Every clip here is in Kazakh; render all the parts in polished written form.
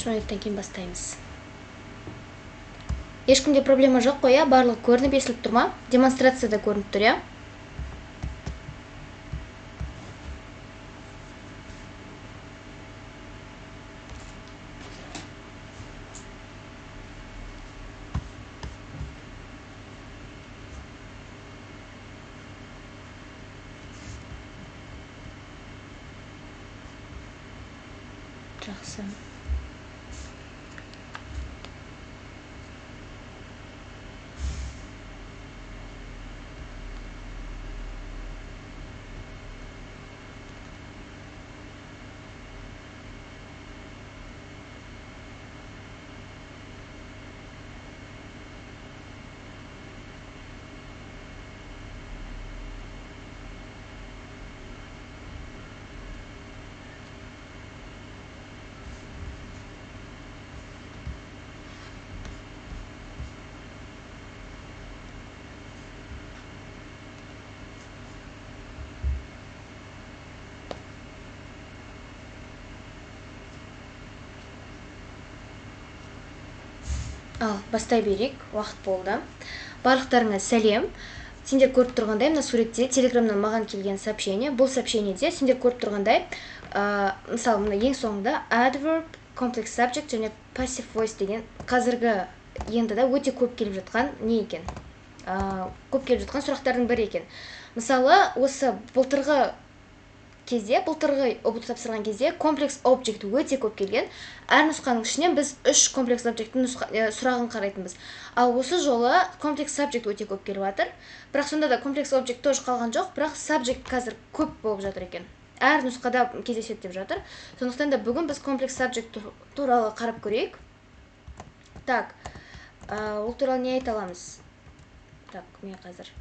15 минуттан кейін бастаймыз. Ешкімде проблема жоқ қой, иә? Барлығы көрініп естіліп тұр ма? Демонстрацияда көрініп тұр, иә? Жақсы. Бастай берейік, уақыт болды. Барлықтарыңа сәлем. Сендер көріп тұрғандай, мына суретте телеграмнан маған келген сообщение. Бұл сообщениеде сендер көріп тұрғандай, мысалы мына ең соңында adverb, complex subject және passive voice деген қазіргі енді да өте көп келіп жатқан не екен? Көп келіп жатқан сұрақтардың бірі екен. Мысалы, осы былтырғы ұбт тапсырған кезде комплекс object өте көп келген. Әр нұсқаның ішінен біз 3 комплекс object'ің сұрағын қарайтынбыз. Ал осы жолы комплекс subject өте көп келіп жатыр. Бірақ сонда да комплекс object тоже қалған жоқ, бірақ subject қазір көп болып жатыр екен. Әр нұсқада кездеседі деп жатыр. Сондықтан да бүгін біз комплекс subject туралы қарап көрейік. Так, ол туралы не айта аламыз? Так, мен қазір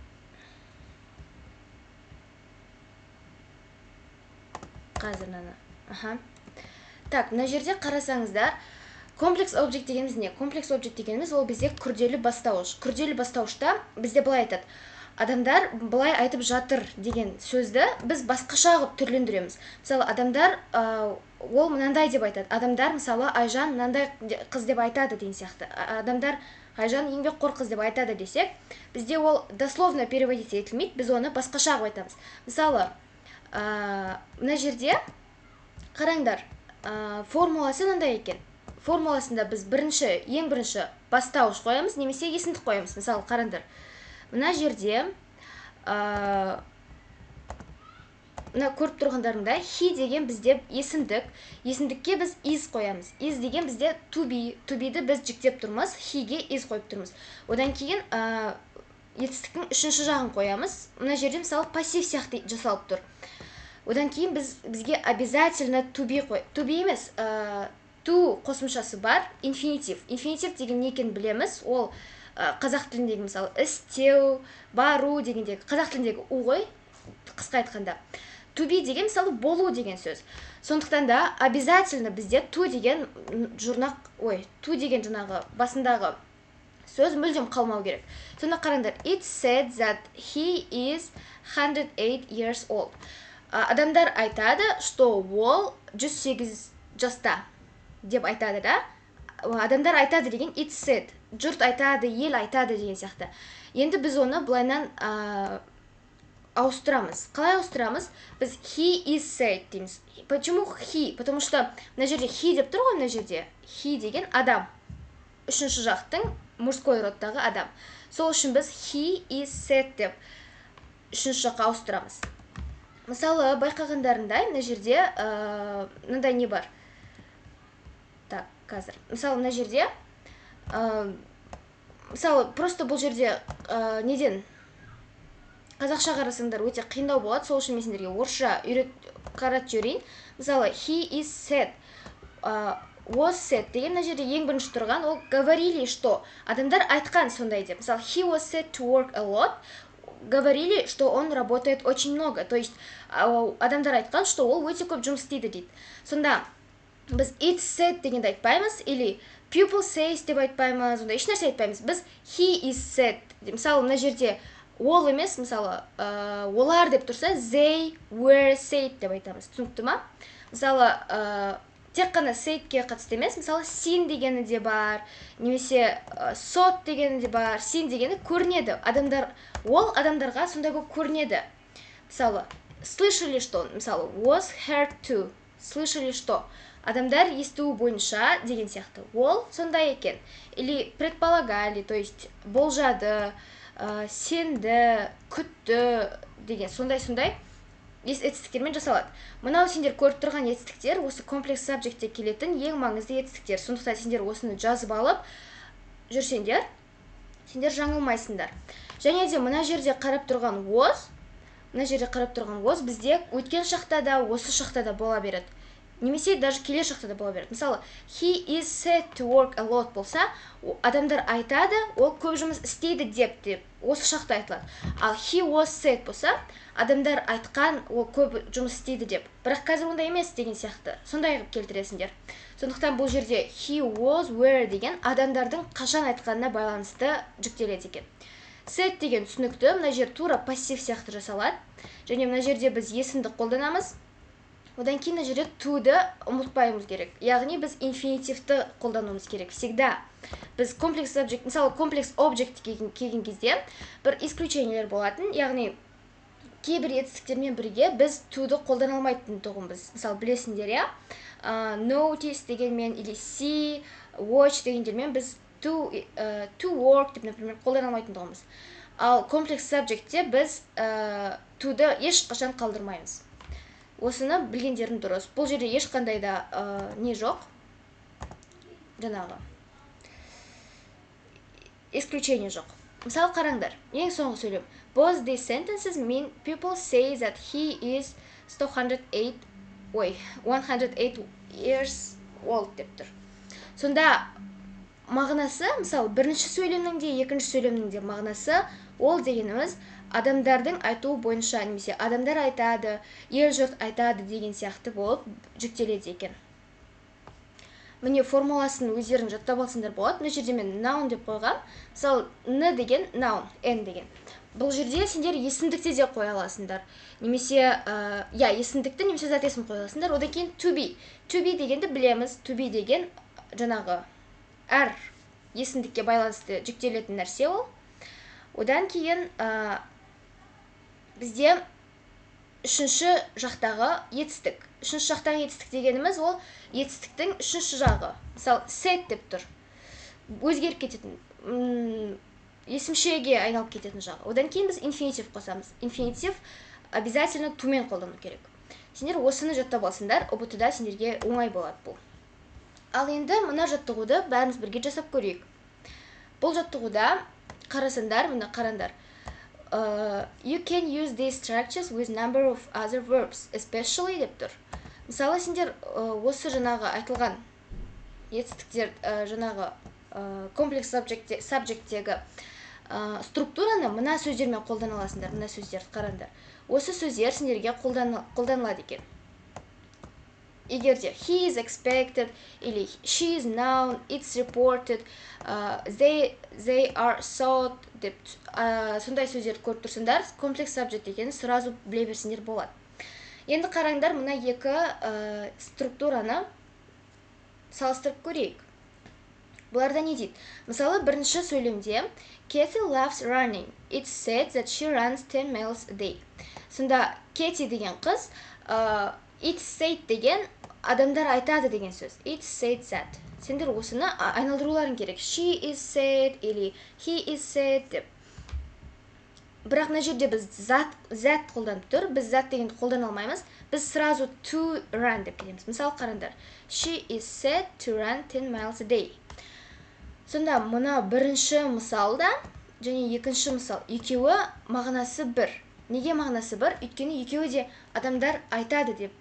Так, мына жерде қарасаңыздар, комплекс object дегеніміз не? Комплекс object дегеніміз ол бізде күрделі бастауыш. Күрделі бастауышта бізде былай айтады. Адамдар былай айтып жатыр деген сөзді біз басқаша қылып түрлендіреміз. Мысалы, адамдар ол мынандай деп айтады. Адамдар, мысалы, Айжан мынандай қыз деп айтады деген сияқты. Адамдар Айжан еңбекқор қыз деп айтады десек, бізде ол дословно переводить етілмейді, біз оны басқаша қылып айтамыз. Мысалы, мына жерде қараңдар, формуласы мынандай екен. Формуласында біз ең бірінші бастауыш қоямыз, немесе есімдік қоямыз. Мысалы, қараңдар, мына жерде мына көріп тұрғандарыңда he деген бізде есімдік, есімдікке біз is қоямыз. Is деген бізде to be, to be-ді біз жіктеп тұрмыз, he-ге is қойып тұрмыз. Одан кейін етістіктің үшінші жағын қоямыз. Мына жерде мысалы пассив сияқты жасалып тұр. Одан кейін бізге обязательно to be қой. To be емес, to қосымшасы бар, инфинитив. Инфинитив деген не екенін білеміз. Ол қазақ тіліндегі мысалы істеу, бару дегендегі, қазақ тіліндегі у ғой, қысқа айтқанда. To be деген мысалы болу деген сөз. Сондықтан да обязательно бізде to деген жаңағы басындағы сөз мүлдем қалмау керек. Сонда қараңдар, it said that he is 108 years old. Адамдар айтады, что ол 108 жаста деп айтады да. Адамдар айтады деген it said. Жұрт айтады, ел айтады деген сияқты. Енді біз оны былайнан ауыстырамыз. Қалай ауыстырамыз? Біз he is said дейміз. Почему he? Потому что мына жерде he деп тұр ғой, мына жерде. He деген адам. Үшінші жақтың мужской родтағы адам. Сол үшін біз he is said деп үшінші жаққа ауыстырамыз. Мысалы, байқағандарындай, мына жерде мынандай не бар? Так, қазір. Мысалы, мына жерде мысалы, просто бұл жерде неден қазақша қарасаңдар өте қиындау болады, сол үшін мен сендерге орысша қаратып жіберейін. Мысалы, he is said, was said деген мына жерде ең бірінші тұрған, ол говорили, что адамдар айтқан сондай деп. Мысалы, he was said to work a lot, говорили, что он работает очень много. То есть, адамдар айтқан, что ол өте көп жұмыс істейді дейді. Сонда, біз it said дегенді айтпаймыз, или people says деп айтпаймыз, онда ешнәрсе айтпаймыз. Біз he is said. Мысалы, мына жерде ол емес, мысалы, олар деп тұрса, they were said деп айтамыз. Түсінікті ма? Мысалы, тек қана saidке қатысты емес, мысалы seen дегені де бар, немесе saw дегені де бар. Seen дегені көрінеді. Ол адамдарға сондай болып көрінеді. Мысалы, слышали что, мысалы, was heard to, слышали что. Адамдар естуі бойынша деген сияқты. Ол сондай екен. Или предполагали, то есть болжады, сенді, күтті деген сондай етістіктермен жасалады. Мынау сендер көріп тұрған етістіктер осы комплекс сабжектте келетін ең маңызды етістіктер. Сондықтан сендер осыны жазып алып жүрсеңдер, сендер жаңылмайсыңдар. Және де мына жерде қарап тұрған was, бізде өткен шақта да, осы шақта да бола береді. Немесе даже келер шақта да бола береді. Мысалы, he is said to work a lot болса, адамдар айтады, ол көп жұмыс істейді деп осы шақта айтылады. Ал he was said болса, адамдар айтқан, ол көп жұмыс істейді деп. Бірақ қазір ондай емес деген сияқты. Сондай қылып келтіресіңдер. Сондықтан бұл жерде he was were деген адамдардың қашан айтқанына байланысты жүктеледі екен. Said деген түсінікті, мына жер тура пассив сияқты жасалады. Және мына жерде біз есімді қолданамыз. Одан кейін мына жерде to-ды ұмытпаймыз керек. Яғни біз инфинитивті қолдануымыз керек. Всегда біз комплекс объект, мысалы комплекс объект келген кезде бір исключениелер болатын. Яғни кейбір етістіктермен бірге біз to-ды қолдана алмайтын тұғынбыз. Мысалы білесіңдер, я notice дегенмен или see, watch дегендермен біз to work деп, например, қолдана алмайтын тұғынбыз. Ал комплекс subjectте біз to-ды ешқашан қалдырмаймыз. Осыны білгендерің дұрыс. Бұл жерде ешқандай да не жоқ. Жаңағы исключение жоқ. Мысалы қараңдар. Ең соңғы сөйлем. Both these sentences mean people say that he is 108 years old деп тұр. Сонда мағынасы, мысалы, бірінші сөйлемнің де, екінші сөйлемнің де мағынасы ол дегеніміз адамдардың айтуы бойынша, немесе адамдар айтады, ел жұрт айтады деген сияқты болып жүктеледі екен. Міне формуласын өздерің жаттап алсаңдар болады. Мына жерде мен noun деп қойғам. Мысалы, n деген noun, n деген. Бұл жерде сендер есімдікті де қоя аласыңдар. Немесе, есімдікті, немесе зат есім қоя аласыңдар. Одан кейін to be. To be дегенді білеміз. To be деген жаңағы әр есімдікке байланысты жүктелетін нәрсе ол. Одан кейін бізде үшінші жақтағы етістік. Үшінші жақтағы етістік дегеніміз ол етістіктің үшінші жағы. Мысалы, said деп тұр. Өзгеріп кететін, есімшеге айналып кететін жағы. Одан кейін біз инфинитив қосамыз. Инфинитив обязательно to-мен қолдану керек. Сендер осыны жаттап алсыңдар, ұбт-да сендерге оңай болады бұл. Ал енді мына жаттығуды бәріміз бірге жасап көрейік. Бұл жаттығуда қарасаңдар, мына қараңдар. You can use these structures with number of other verbs, especially деп тұр. Мысалы, сендер осы жаңағы айтылған етістіктер, жаңағы комплекс subjecттегі структураны мына сөздермен қолдана аласыңдар. Мына сөздерді қараңдар. Осы сөздер сендерге қолданылады екен. Егерде he is expected, или she is known, it's reported, they are thought деп сондай сөздерді көріп тұрсыңдар, комплекс subject екенін сразу біле берсеңдер болады. Енді қараңдар, мына екі структураны салыстырып көрейік. Бұларда не дейді? Мысалы, бірінші сөйлемде Kathy loves running. It's said that she runs 10 miles a day. Сонда Kathy деген қыз, it's said деген адамдар айтады деген сөз. It's said that. Сендер осыны айналдыруларың керек. She is said или he is said деп. Бірақ мына жерде біз зат қолданып тұр. Біз зат дегенді қолдана алмаймыз. Біз сразу to run деп келеміз. Мысалы, қараңдар. She is said to run 10 miles a day. Сонда мына бірінші мысалда және екінші мысал екеуі мағынасы бір. Неге мағынасы бір? Өйткені екеуі де адамдар айтады деп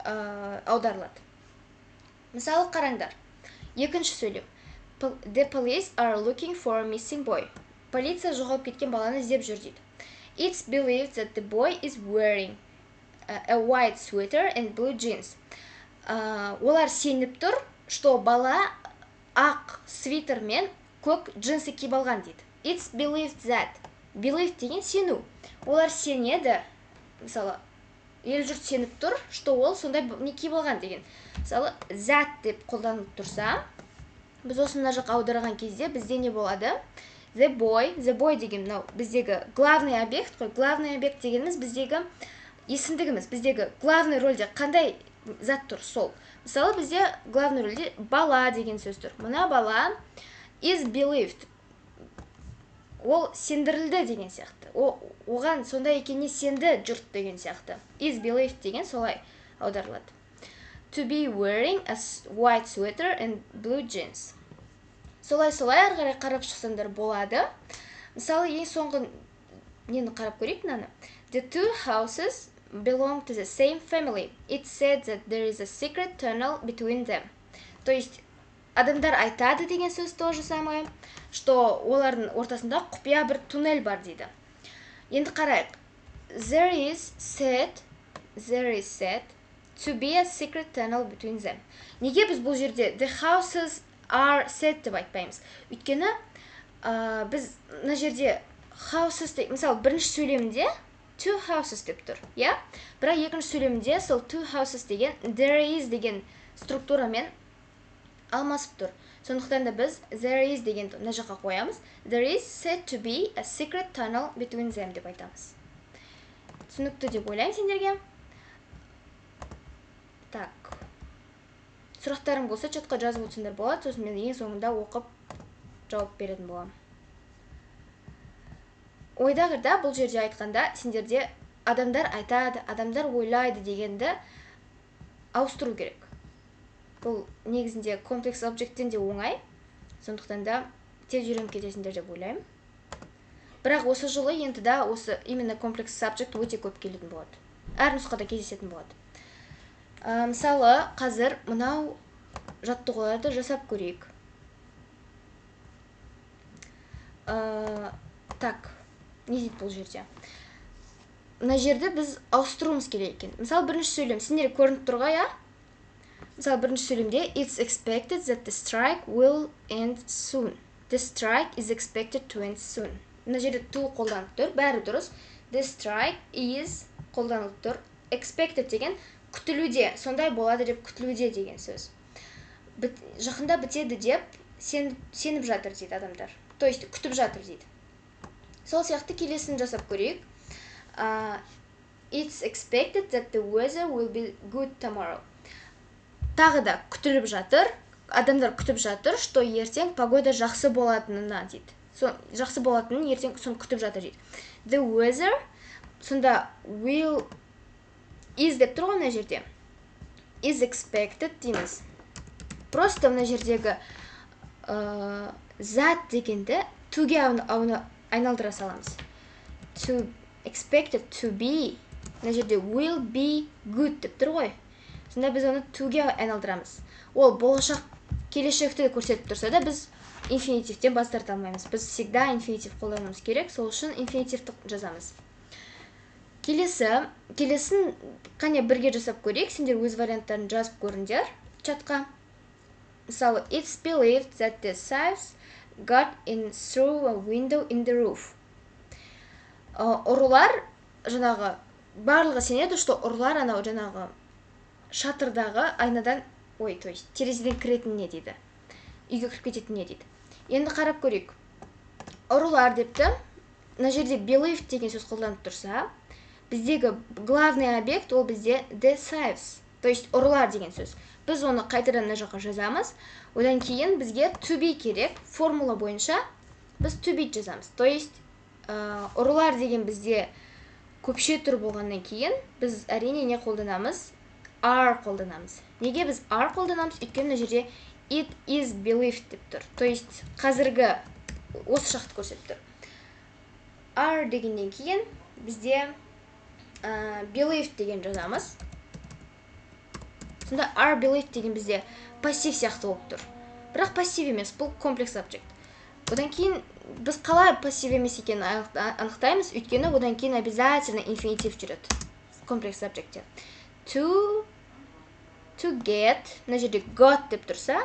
аударылады. Мысалы, қараңдар. Екінші сөйлем. The police are looking for a missing boy. Полиция жоғалып кеткен баланы іздеп жүр дейді. It's believed that the boy is wearing a white sweater and blue jeans. Олар сеніп тұр, что бала ақ свитер мен көк джинсы киіп алған дейді. It's believed that. Believed деген сену. Олар сенеді, мысалы, ел жұрт сеніп тұр, что ол сондай неке болған деген. Мысалы, that деп қолданылып тұрса, біз осы мына жаққа аударған кезде бізде не болады? The boy деген мынау біздегі главный объект қой. Главный объект дегеніміз біздегі есімдігіміз, біздегі главный рөлде қандай зат тұр, сол. Мысалы, бізде главный рөлде бала деген сөз тұр. Мына бала is believed. Ол сендірілді деген сияқты. Оған сондай екеніне сенді жұрт деген сияқты. Is believed деген солай аударылады. To be wearing a white sweater and blue jeans. Солай ары қарай қарап шықсаңдар болады. Мысалы, ең соңғы нені қарап көрейік мынаны. The two houses belong to the same family. It said that there is a secret tunnel between them. То есть, адамдар айтады деген сөз то же самое, что олардың ортасында құпия бір туннель бар дейді. Енді қарайық. There is said to be a secret tunnel between them. Неге біз бұл жерде the houses are said деп айтпаймыз? Өйткені біз мына жерде houses деп, мысалы, бірінші сөйлемде two houses деп тұр, иә? Бірақ екінші сөйлемде сол two houses деген there is деген структурамен алмасып тұр. Сондықтан да біз there is деген мына жаққа қоямыз. There is said to be a secret tunnel between them деп айтамыз. Түсінікті деп ойлаймын сендерге. Так. Сұрақтарың болса, чатқа жазып отырсыңдар болады, сосын мен ең соңында оқып жауап беретін боламын. Ойдағырда бұл жерде айтқанда, сендерде адамдар айтады, адамдар ойлайды дегенді ауыстыру керек. Бұл негізінде комплекс объекттен де оңай, сондықтан да тез үйреніп кетесіңдер деп ойлаймын. Бірақ осы жылы енді да осы именно комплекс subject өте көп келетін болады. Әр нұсқада кездесетін болады. Мысалы, қазір мынау жаттығуларды жасап көрейік. Так, не дейді бұл жерде? Мына жерде біз ауыстыруымыз керек екен. Мысалы, бірінші сөйлем, сендер көрініп тұр ғой, иә? Мысалы, бірінші сөйлемде it's expected that the strike will end soon. The strike is expected to end soon. Мына жерде to қолданып тұр, бәрі дұрыс. The strike is қолданып тұр. Expected деген күтілуде, сондай болады деп күтілуде деген сөз. Жақында бітеді деп сеніп жатыр дейді адамдар. То есть күтіп жатыр дейді. Сол сияқты келесін жасап көрейік. It's expected that the weather will be good tomorrow. Тағы да күтіліп жатыр, адамдар күтіп жатыр, что ертең погода жақсы болатынына дейді. Жақсы болатынын ертең соны күтіп жатыр дейді. The weather, сонда will is деп тұр ғой мына жерде. Is expected дейміз. Просто мына жердегі зат дегенді toге айналдыра саламыз. To expected to be, мына жерде will be good деп тұр ғой. Сонда біз оны toге айналдырамыз. Ол болашақ келешекті көрсетіп тұрса да біз инфинитивтен бас тарта алмаймыз. Біз всегда инфинитив қолдануымыз керек, сол үшін инфинитивті жазамыз. Келесін қане бірге жасап көрейік, сендер өз варианттарын жазып көріңдер чатқа. Мысалы, it's believed that the thieves got in through a window in the roof. Ұрылар, жаңағы, барлығы сенеді, что ұрылар анау жаңағы шатырдағы айнадан, то есть терезеден кіретініне дейді. Үйге кіріп кететініне дейді. Енді қарап көрейік. Ұрылар депті, мына жерде believed деген сөз қолданып тұрса, біздегі главный объект ол бізде the thieves, то есть ұрылар деген сөз. Біз оны қайтадан мына жаққа жазамыз. Одан кейін бізге to be керек. Формула бойынша біз to be жазамыз. То есть ұрылар деген бізде көпше түр болғаннан кейін біз әрине не қолданамыз? Are қолданамыз. Неге біз are қолданамыз? Өйткені мына жерде it is believed деп тұр. То есть қазіргі осы шақты көрсетіп тұр. Are дегеннен кейін бізде believed деген жазамыз. Сонда are believed деген бізде пассив сияқты болып тұр. Бірақ пассив емес, бұл комплекс объект. Одан кейін біз қалай пассив емес екенін анықтаймыз, өйткені одан кейін обязательно инфинитив жүреді комплекс объектте. To get, мына жерде got деп тұрса,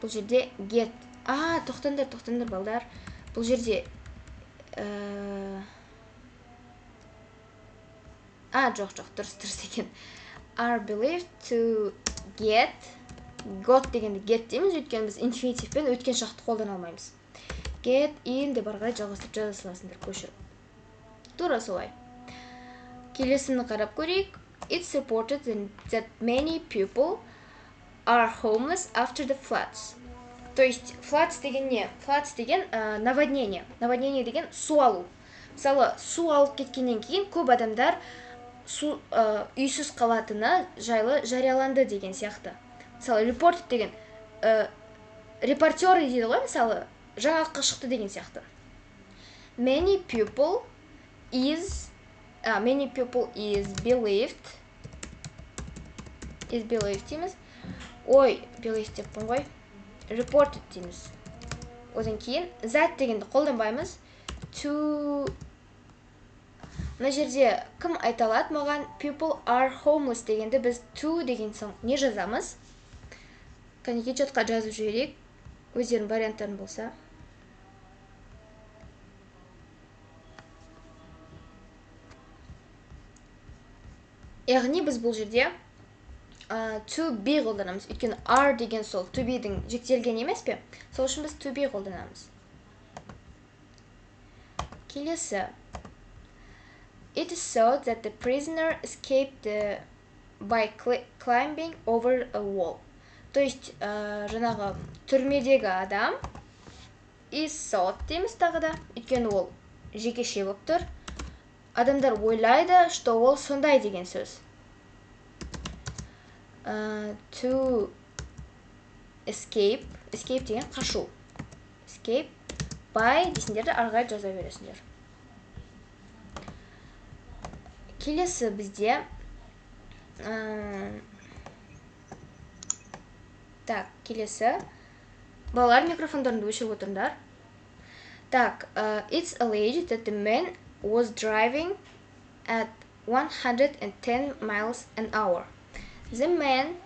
бұл жерде get. Тоқтаңдар балдар. Бұл жерде жоқ, дұрыс екен. Are believed to get, got дегенде get дейміз, өйткені біз инфинитивпен өткен шақты қолдана алмаймыз. Get in деп ары қарай жалғастырып жаза саласыңдар, көшіріп. Тура солай. Келесіні қарап көрейік. It's reported that many people are homeless after the floods. То есть floods деген не? Floods деген наводнение. Наводнение деген су алу. Мысалы, су алып кеткеннен кейін көп адамдар үйсіз қалатыны жайлы жарияланды деген сияқты. Мысалы, reported деген репортеры дейді ғой, мысалы, жаңалыққа шықты деген сияқты. Many people is believed дейміз. Ой, believed деппін ғой. Reported дейміз. Одан кейін that дегенді қолданбаймыз. To мына жерде кім айта алады маған? People are homeless дегенді біз to деген соң не жазамыз? Кәнеке чатқа жазып жіберейік. Өздерінің варианттарын болса. Яғни біз бұл жерде to be қолданамыз. Өйткені are деген сол to be-дің жіктелген емес пе? Сол үшін біз to be қолданамыз. Келесі. It is thought that the prisoner escaped by climbing over a wall. То есть, жаңағы түрмедегі адам is thought дейміз тағы да. Өйткені ол жекеше болып тұр. Адамдар ойлайды, что ол сондай деген сөз. To escape деген қашу. Escape by десіндерді арғай жаза бересіңдер. Келесі бізде келесі балалар микрофондарын өшіріп отырыңдар. It's alleged that the man was driving at 110 miles an hour. The man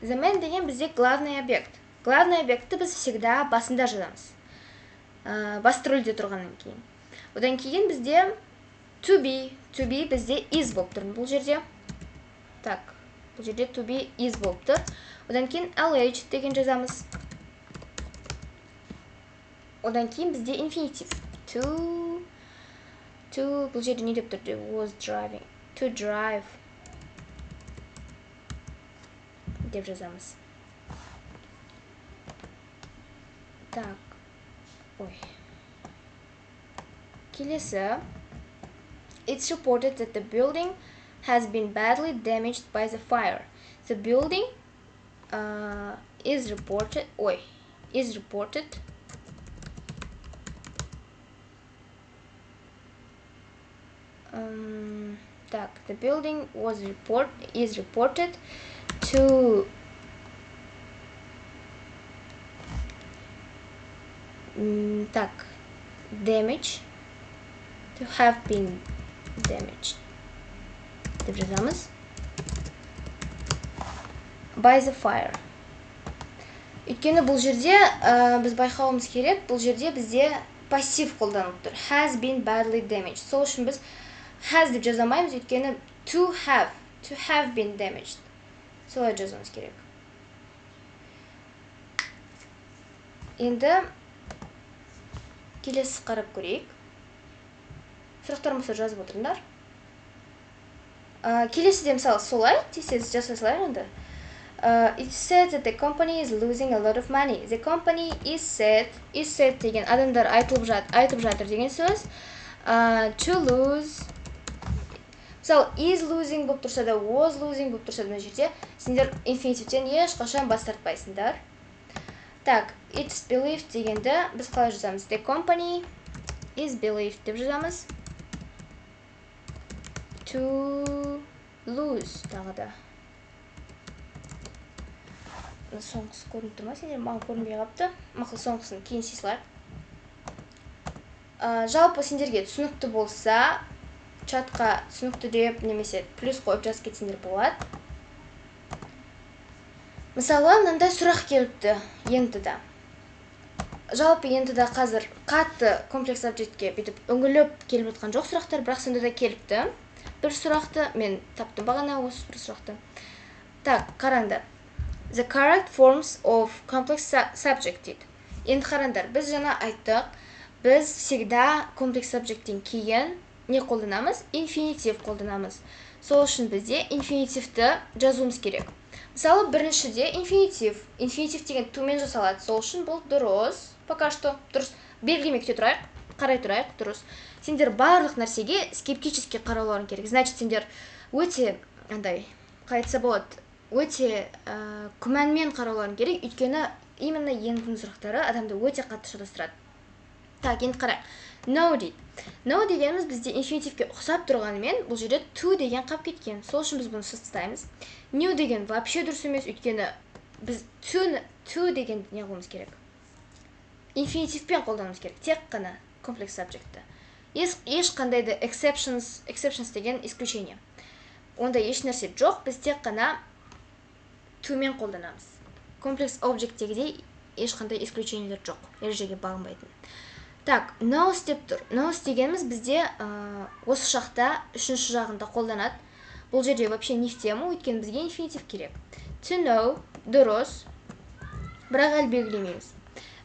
деген бізде главный объект. Главный объектті біз всегда басында жазамыз. Басты рөлде тұрғаннан кейін. Одан кейін бізде to be бізде is болып тұр. Бұл жерде бұл жерде to be is болып тұр. Одан кейін alleged деген жазамыз. Одан кейін бізде infinitive. To бұл жерде не деп тұрды? Was driving. To drive деп жазамыз. Келесі. It's reported that the building has been badly damaged by the fire. The building is reported. The building is reported to have been damaged деп жазамыз. By the fire. Өйткені бұл жерде біз байқауымыз керек, бұл жерде бізде пассив қолданылып тұр. Has been badly damaged. Сол үшін біз has деп жазамаймыз, өйткені to have been damaged. Солай жазуымыз керек. Енді келесі қарап көрейік. Сұрақтар болса жазып отырыңдар. Келесі де мысалы солай, тез жасай салайық енді. It said that the company is losing a lot of money. The company is said деген адамдар айтып жатыр деген сөз. To lose. Мысалы, is losing болып тұрса да, was losing болып тұрса да мына жерде сендер инфинитивтен ешқашан бас тартпайсыңдар. It's believed дегенді біз қалай жазамыз? The company is believed деп жазамыз. To lose тағы да. Соңғысы көрініп тұр ма? Сендер маған көрінбей қалыпты. Мақұл, соңғысын кейін сесілайық. Жалпы сендерге түсінікті болса, чатқа түсінікті деп немесе плюс қойып жазып кетсеңдер болады. Мысалы, мынандай сұрақ келіпті ентіда. Жалпы ентіда қазір қатты комплекс объектке бүйтіп үңіліп келіп жатқан жоқ сұрақтар, бірақ сонда да келіпті. бір сұрақты, мен таптым бағана осы бір сұрақты. Так, қараңдар. The correct forms of complex subject дейді. Енді қараңдар, біз жаңа айттық, біз всегда комплекс subjecттен кейін не қолданамыз? Инфинитив қолданамыз. Сол үшін бізде инфинитивті жазуымыз керек. Мысалы, біріншіде инфинитив. Инфинитив деген тумен жасалады. Сол үшін бұл дұрыс. Пока что дұрыс. Белгілемей кете тұрайық, қарай тұрайық, дұрыс. Сендер барлық нәрсеге скептически қарауларың керек. Значит, сендер өте, қалай айтса болады, өте күмәнмен қарауларың керек, өйткені именно ендінің сұрақтары адамды өте қатты шатастырады. Так, енді қарайық. No дейді. No дегеніміз бізде инфинитивке ұқсап тұрғанымен, бұл жерде to деген қап кеткен. Сол үшін біз бұны шыстаймыз. New деген вообще дұрыс емес, өйткені біз to деген не қылуымыз керек. Инфинитивпен қолдануымыз керек, тек қана комплекс сабжектті. Ешқандай да exceptions деген исключение. Онда еш нәрсе жоқ, біз тек қана to-мен қолданамыз. Комплекс объекттегідей ешқандай исключениелер жоқ, ережеге бағынбайтын. Так, knows деп тұр. Knows дегеніміз бізде осы шақта үшінші жағында қолданады. Бұл жерде вообще не в тему, өйткені бізге инфинитив керек. To know дұрыс, бірақ әлі белгілемейміз.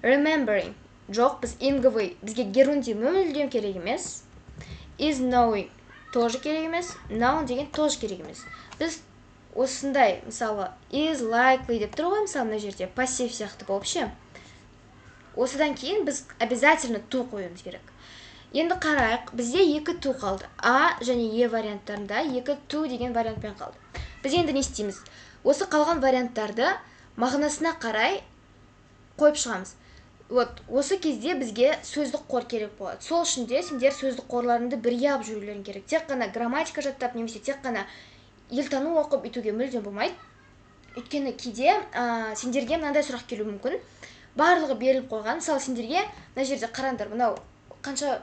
Remembering жоқ, біз инговый, бізге герундий мүлдем керек емес. Is knowing тоже керек емес. Noun деген тоже керек емес. Біз осындай, мысалы, is likely деп тұр ғой, мысалы, мына жерде пассив сияқты болып ше. Осыдан кейін біз обязательно to қоюымыз керек. Енді қарайық, бізде екі to қалды. А және Е варианттарында екі to деген вариантпен қалды. Біз енді не істейміз? Осы қалған варианттарды мағынасына қарай қойып шығамыз. Осы кезде бізге сөздік қор керек болады. Сол үшін де сендер сөздік қорларыңды бірге алып жүрулерің керек. Тек қана грамматика жаттап, немесе тек қана елтану оқып өтуге мүлдем болмайды. Өйткені кейде сендерге мынандай сұрақ келуі мүмкін. Барлығы беріліп қойған. Мысалы, сендерге мына жерде қараңдар, мынау қанша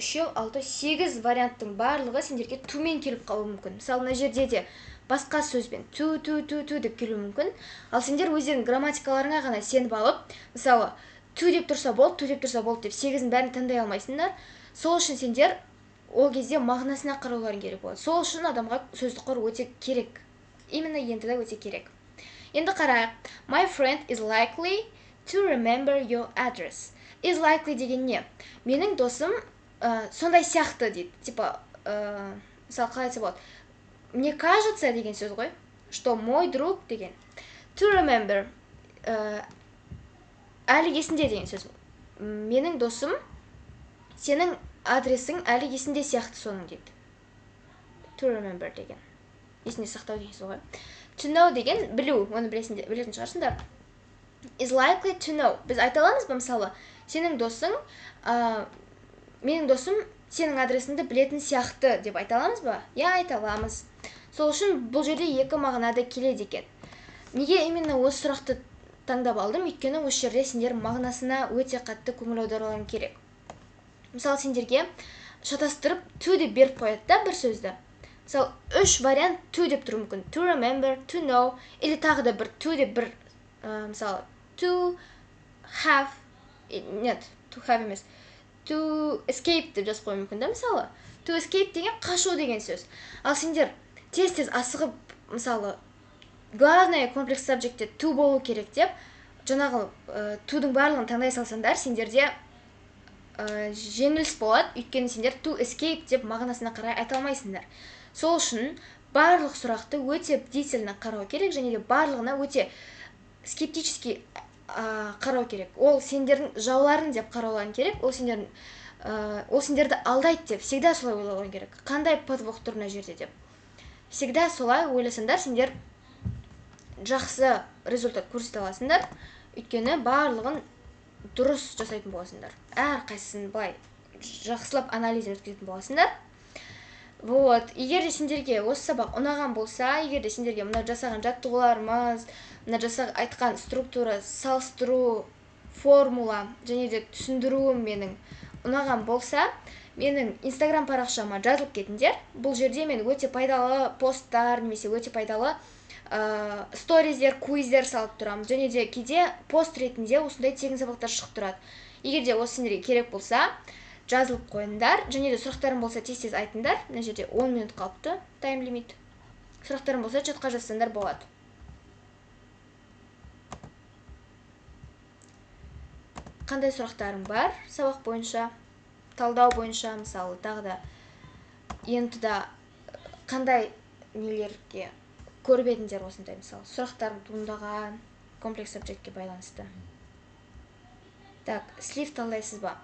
3, 6, 8 варианттың барлығы сендерге to-мен келіп қалуы мүмкін. Мысалы, мына жерде де басқа сөзбен to деп келуі мүмкін. Ал сендер өздерің грамматикаларыңа ғана сеніп алып, мысалы, to деп тұрса болды деп 8-ін бәрін таңдай алмайсыңдар. Сол үшін сендер ол кезде мағынасына қарауларың керек болады. Сол үшін адамға сөздік қор өте керек. Именно ендіде өте керек. Енді қарайық. My friend is likely to remember your address. Is likely деген не? Менің досым сондай сияқты дейді. Типа, мысалы, қалай айтса болады? Мне кажется деген сөз ғой, что мой друг деген. To remember әлі есінде деген сөз. Менің досым, сенің адресің әлі есінде сияқты соның дейді. To remember деген. Есінде сақтау деген сөз ғой. To know деген білу, оны білетін шығарсыңдар. Is likely to know. Біз айта аламыз ба, мысалы, менің досым сенің адресіңді білетін сияқты деп айта аламыз ба? Я, айта аламыз. Сол үшін бұл жерде екі мағынада келеді екен. Неге именно осы сұрақты таңдап алдым? Өйткені осы жерде сендер мағынасына өте қатты көңіл аударуларың керек. Мысалы, сендерге шатастырып to деп беріп қояды да бір сөзді. Мысалы, 3 вариант to деп тұру мүмкін. To remember, to know, или тағы да бір to деп бір, мысалы, to have, нет, to have емес, to escape деп жазып қою мүмкін да, мысалы. To escape деген қашу деген сөз. Ал сендер тез асығып, мысалы, главное комплекс сабжектте to болу керек деп, жаңағы to-дің барлығын таңдай салсаңдар, сендерде жеңіліс болады, өйткені сендер to escape деп мағынасына қарай айта алмайсыңдар. Сол үшін барлық сұрақты өте бдительно қарау керек, және де барлығына өте скептически қарау керек. Ол сендердің жауларың деп қарауларың керек, ол сендерді алдайды деп, всегда солай ойлауларың керек. Қандай подвох тұр мына жерде деп. Всегда солай ойласаңдар, сендер жақсы результат көрсете аласыңдар, өйткені барлығын дұрыс жасайтын боласыңдар. Әр қайсысын былай жақсылап анализін өткізетін боласыңдар. Егер де сендерге осы сабақ ұнаған болса, егер де сендерге мына жасаған жаттығуларымыз, мына айтқан структура, салыстыру, формула және де түсіндіруім менің ұнаған болса, менің инстаграм парақшама жазылып кетіңдер. Бұл жерде мен өте пайдалы посттар, немесе өте пайдалы сториздер, квиздер салып тұрам. Және де кейде пост ретінде осындай тегін сабақтар шығып тұрады. Егер де осы сендерге керек болса, жазылып қойыңдар. Және де сұрақтарың болса тез-тез айтыңдар. Мына жерде 10 минут қалыпты, тайм лимит. Сұрақтарың болса чатқа жазсаңдар болады. Қандай сұрақтарың бар сабақ бойынша, талдау бойынша, мысалы, тағы да ентіда қандай нелерге көріп едіңдер осындай, мысалы, сұрақтарың туындаған комплекс объектке байланысты. Так, слив талдайсыз ба?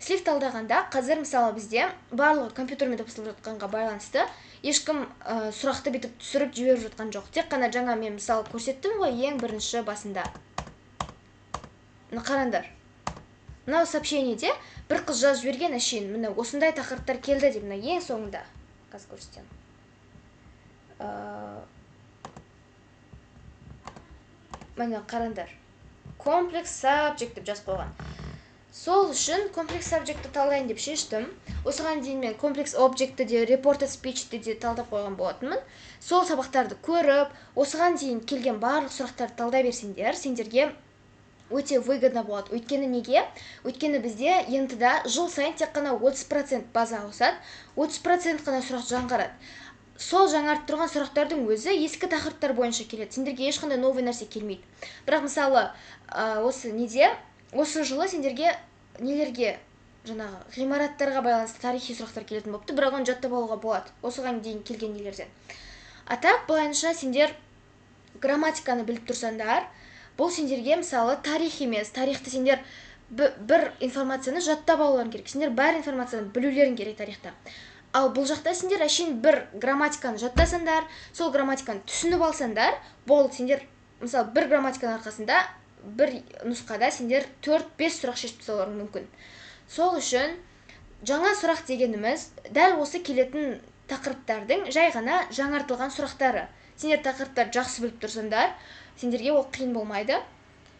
Слив талдағанда қазір мысалы бізде барлығы компьютермен тапсырылып жатқанға байланысты ешкім сұрақты бітіп түсіріп жіберіп жатқан жоқ. Тек қана жаңа мен мысалы көрсеттім ғой ең бірінші басында. Қараңдар. Мынау сообщениеде бір қыз жазып жіберген әшейін, міне осындай тақырыптар келді деп, мына ең соңында. Қазір көрсетемін. Міне қараңдар. Комплекс subject деп жазып қойған. Сол үшін комплекс subjectті талдайын деп шештім. Осыған дейін мен комплекс objectті де, reported speechті де талдап қойған болатынмын. Сол сабақтарды көріп, осыған дейін келген барлық сұрақтарды талдай берсеңдер, сендерге өте выгодно болады. Өйткені неге? Өйткені бізде ентіда жыл сайын тек қана 30% база ауысады, 30% қана сұрақ жаңғарады. Сол жаңарып тұрған сұрақтардың өзі ескі тақырыптар бойынша келеді. Сендерге ешқандай новый нәрсе келмейді. Бірақ мысалы, осы жылы сендерге нелерге, жаңағы ғимараттарға байланысты тарихи сұрақтар келетін болыпты, бірақ оны жаттап алуға болады. Осыған дейін келген нелерден. Атақ былайынша сендер грамматиканы біліп тұрсаңдар, бұл сендерге мысалы тарих емес, тарихты сендер бір информацияны жаттап алуларың керек. Сендер бар информацияны білулерің керек тарихта. Ал бұл жақта сендер әшейін бір грамматиканы жаттасаңдар, сол грамматиканы түсініп алсаңдар, бұл сендер мысалы бір грамматиканың арқасында бір нұсқада сендер 4-5 сұрақ шешіп тастауларың мүмкін. Сол үшін жаңа сұрақ дегеніміз дәл осы келетін тақырыптардың жай ғана жаңартылған сұрақтары. Сендер тақырыптарды жақсы біліп тұрсаңдар, сендерге ол қиын болмайды.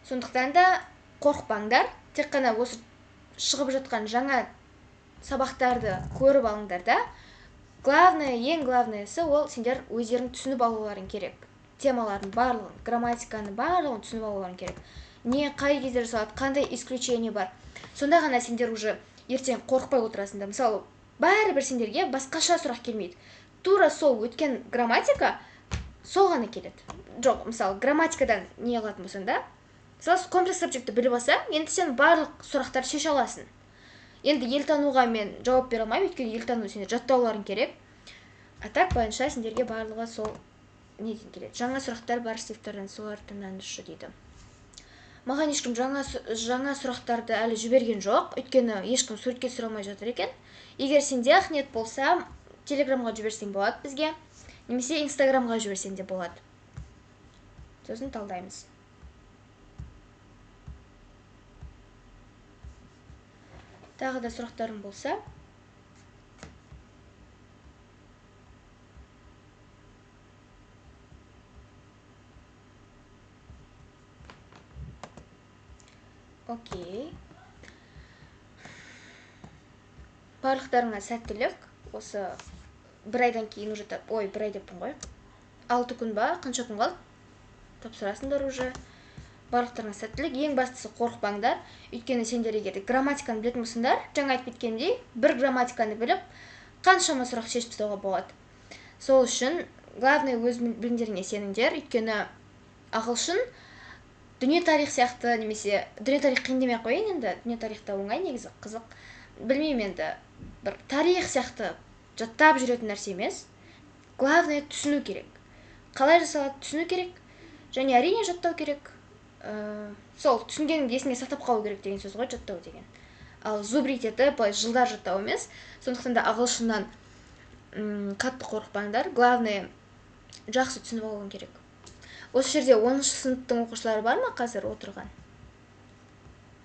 Сондықтан да қорықпаңдар. Тек қана осы шығып жатқан жаңа сабақтарды көріп алыңдар да. Ең главныйсы ол сендер өздерің түсініп алуларың керек. Темалардың барлығын, грамматиканы барлығын түсініп алуларың керек. Не қай кезде жасалады, қандай исключение бар. Сонда ғана сендер уже ертең қорықпай отырасыңдар. Мысалы, бәрібір сендерге басқаша сұрақ келмейді. Тура сол өткен грамматика сол ғана келеді. Жоқ, мысалы, грамматикадан не алатын болсаң да, мысалы, комплекс объектті біліп алсаң, енді сен барлық сұрақтарды шеше аласың. Енді елтануға мен жауап бере алмаймын, өйткені елтану сендер жаттауларың керек. Атақ бойынша сендерге барлығы сол неден келеді. Жаңа сұрақтар бар сливтерден, соларды тыңдаңызшы дейді. Маған ешкім жаңа сұрақтарды әлі жіберген жоқ, өйткені ешкім суретке түсіре алмай жатыр екен. Егер сенде ақниет болса, телеграмға жіберсең болады бізге, немесе инстаграмға жіберсең де болады. Сосын талдаймыз. Тағы да сұрақтарың болса. Окей. Барлықтарыңа сәттілік. Осы бір айдан кейін уже бір ай деппін ғой. 6 күн ба, қанша күн қалды? Тапсырасыңдар уже. Барлықтарыңа сәттілік. Ең бастысы қорықпаңдар. Өйткені сендер егер грамматиканы білетін болсаңдар, жаңа айтып кеткендей, бір грамматиканы біліп, қаншама сұрақ шешіп тастауға болады. Сол үшін главный өз білімдеріңе сеніңдер. Өйткені ағылшын дүние тарих сияқты, немесе дүние тарих қиын демей ақ қояйын енді, дүние тарихта оңай, негізі қызық. Білмеймін енді, бір тарих сияқты жаттап жүретін нәрсе емес. Главное түсіну керек. Қалай жасалады түсіну керек, және әрине жаттау керек. Сол түсінгеніңді есіңе сақтап қалу керек деген сөз ғой, жаттау деген. Ал зубрить етіп, былай жылдар жаттау емес. Сондықтан да ағылшыннан қатты қорықпаңдар. Главное жақсы түсініп алуың керек. Осы жерде 10-шы сыныптың оқушылары бар ма қазір отырған?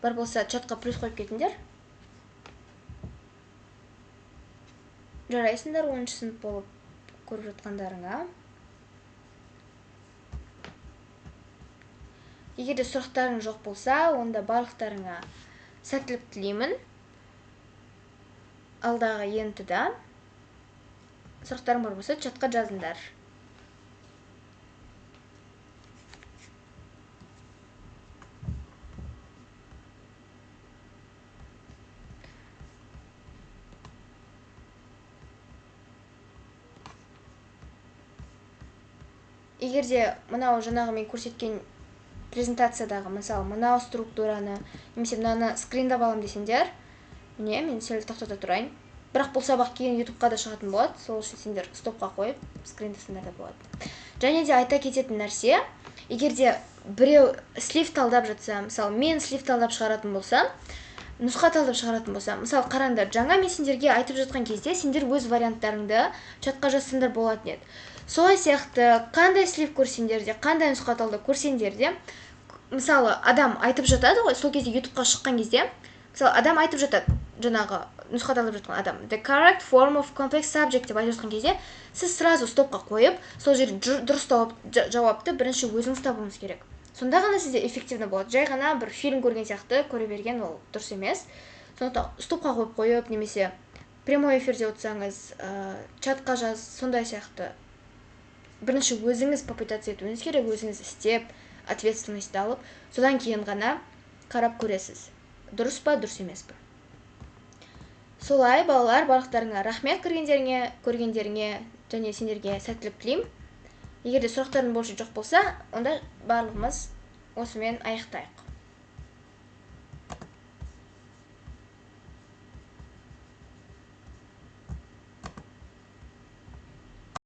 Бар болса, чатқа плюс қойып кетіңдер. Жарайсыңдар 10-шы сынып болып көріп жатқандарыңа. Егер де сұрақтарың жоқ болса, онда барлықтарыңа сәттілік тілеймін. Алдағы ентіда. Сұрақтарың бар болса, чатқа жазыңдар. егерде мынау жаңағы мен көрсеткен презентациядағы мысалы мынау структураны немесе мынаны скриндап алам десеңдер, міне мен сәл тоқтата тұрайын. Бірақ бұл сабақ кейін ютубқа да шығатын болады, сол үшін сендер стопқа қойып скриндасыңдар да болады. Және де айта кететін нәрсе, егерде біреу слив талдап жатса, мысалы мен слив талдап шығаратын болсам, нұсқа талдап шығаратын болсам, мысалы қараңдар, жаңа мен сендерге айтып жатқан кезде сендер өз варианттарыңды чатқа жазсаңдар болатын еді. Солай сияқты қандай слив көрсеңдер де, қандай нұсқа талдап көрсеңдер де, мысалы адам айтып жатады ғой, сол кезде ютубқа шыққан кезде, мысалы адам айтып жатады, жаңағы нұсқа талдап жатқан адам, the correct form of complex subject деп айтып жатқан кезде, сіз сразу стопқа қойып, сол жерде дұрыс жауапты бірінші өзіңіз табуыңыз керек. Сонда ғана сізде эффективно болады. Жай ғана бір фильм көрген сияқты көре берген ол дұрыс емес. Сондықтан стопқа қойып немесе прямой эфирде отырсаңыз, чатқа жаз, сондай сияқты. Бірінші өзіңіз попытаться етуіңіз керек, өзіңіз істеп, ответственность алып, содан кейін ғана қарап көресіз. Дұрыс па, дұрыс емес па. Солай, балалар, барлықтарыңа рахмет көргендеріңе және сендерге сәттілік тілеймін. Егерде сұрақтарың больше жоқ болса, онда барлығымыз осымен аяқтайық.